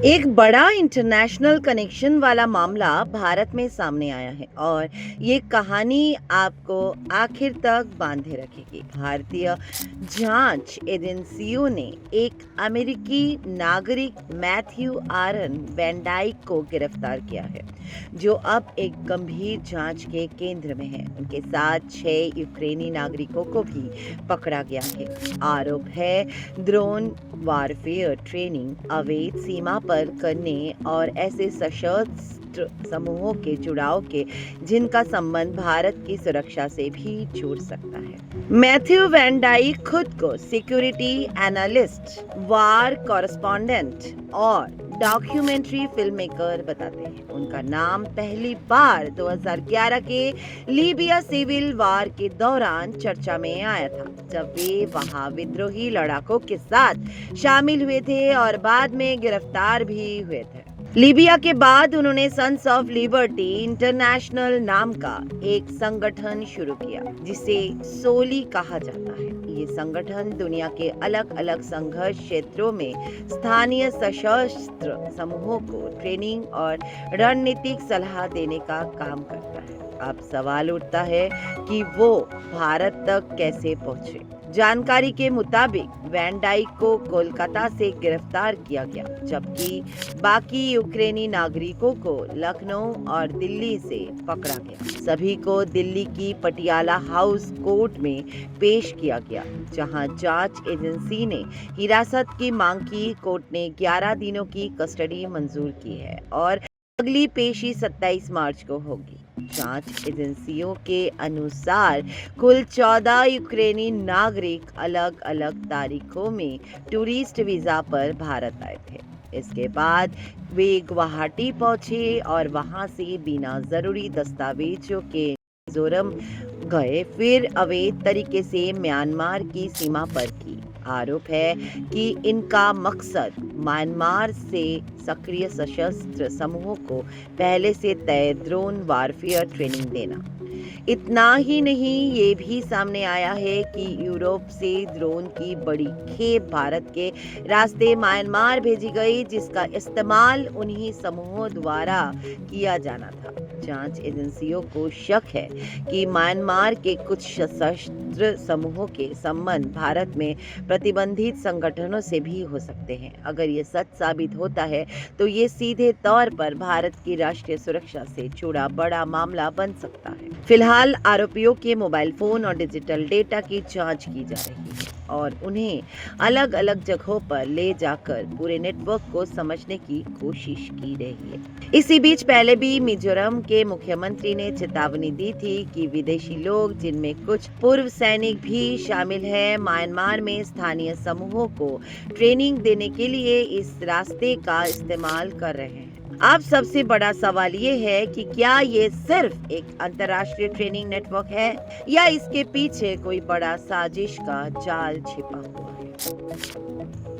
एक बड़ा international connection वाला मामला भारत में सामने आया है और ये कहानी आपको आखिर तक बांधे रखेगी। भारतीय जांच एजेंसियों ने एक अमेरिकी नागरिक मैथ्यू आरन वैन को गिरफ्तार किया है, जो अब एक गंभीर जांच के केंद्र में है। उनके साथ 6 यूक्रेनी नागरिकों को भी पकड़ा गया है। आरोप है ड्रोन वारफेयर ट्रेनिंग अवैध सीमा पर करने और ऐसे सशस्त्र समूहों के जुड़ाव के जिनका संबंध भारत की सुरक्षा से भी जुड़ सकता है। मैथ्यू वैन डाइक खुद को सिक्योरिटी एनालिस्ट, वार कॉरेस्पॉन्डेंट और डॉक्यूमेंट्री फिल्म मेकर बताते हैं। उनका नाम पहली बार 2011 के लीबिया सिविल वार के दौरान चर्चा में आया था, जब वे वहां विद्रोही लड़ाकों के साथ शामिल हुए थे और बाद में गिरफ्तार भी हुए थे। लीबिया के बाद उन्होंने सन्स ऑफ लिबर्टी इंटरनेशनल नाम का एक संगठन शुरू किया, जिसे सोली कहा जाता है। ये संगठन दुनिया के अलग अलग संघर्ष क्षेत्रों में स्थानीय सशस्त्र समूहों को ट्रेनिंग और रणनीतिक सलाह देने का काम करता है। अब सवाल उठता है कि वो भारत तक कैसे पहुंचे। जानकारी के मुताबिक वैन डाइक को कोलकाता से गिरफ्तार किया गया, जबकि बाकी यूक्रेनी नागरिकों को लखनऊ और दिल्ली से पकड़ा गया। सभी को दिल्ली की पटियाला हाउस कोर्ट में पेश किया गया, जहां जांच एजेंसी ने हिरासत की मांग की। कोर्ट ने 11 दिनों की कस्टडी मंजूर की है और अगली पेशी 27 मार्च को होगी। जांच एजेंसियों के अनुसार कुल 14 यूक्रेनी नागरिक अलग अलग तारीखों में टूरिस्ट वीजा पर भारत आए थे। इसके बाद वे गुवाहाटी पहुंचे और वहां से बिना जरूरी दस्तावेजों के मिजोरम गए, फिर अवैध तरीके से म्यांमार की सीमा पर की। आरोप है कि इनका मकसद म्यांमार से सक्रिय सशस्त्र समूहों को पहले से तय ड्रोन वारफेयर ट्रेनिंग देना। इतना ही नहीं, ये भी सामने आया है कि यूरोप से ड्रोन की बड़ी खेप भारत के रास्ते म्यांमार भेजी गई, जिसका इस्तेमाल उन्हीं समूहों द्वारा किया जाना था। जांच एजेंसियों को शक है कि म्यांमार के कुछ सशस्त्र समूहों के संबंध भारत में प्रतिबंधित संगठनों से भी हो सकते हैं। अगर ये सच साबित होता है तो ये सीधे तौर पर भारत की राष्ट्रीय सुरक्षा से जुड़ा बड़ा मामला बन सकता है। फिलहाल आरोपियों के मोबाइल फोन और डिजिटल डेटा की जांच की जा रही है और उन्हें अलग अलग जगहों पर ले जाकर पूरे नेटवर्क को समझने की कोशिश की रही है। इसी बीच पहले भी मिजोरम के मुख्यमंत्री ने चेतावनी दी थी कि विदेशी लोग, जिनमें कुछ पूर्व सैनिक भी शामिल हैं, म्यांमार में स्थानीय समूहों को ट्रेनिंग देने के लिए इस रास्ते का इस्तेमाल कर रहे हैं। अब सबसे बड़ा सवाल ये है कि क्या ये सिर्फ एक अंतर्राष्ट्रीय ट्रेनिंग नेटवर्क है या इसके पीछे कोई बड़ा साजिश का जाल छिपा हुआ है।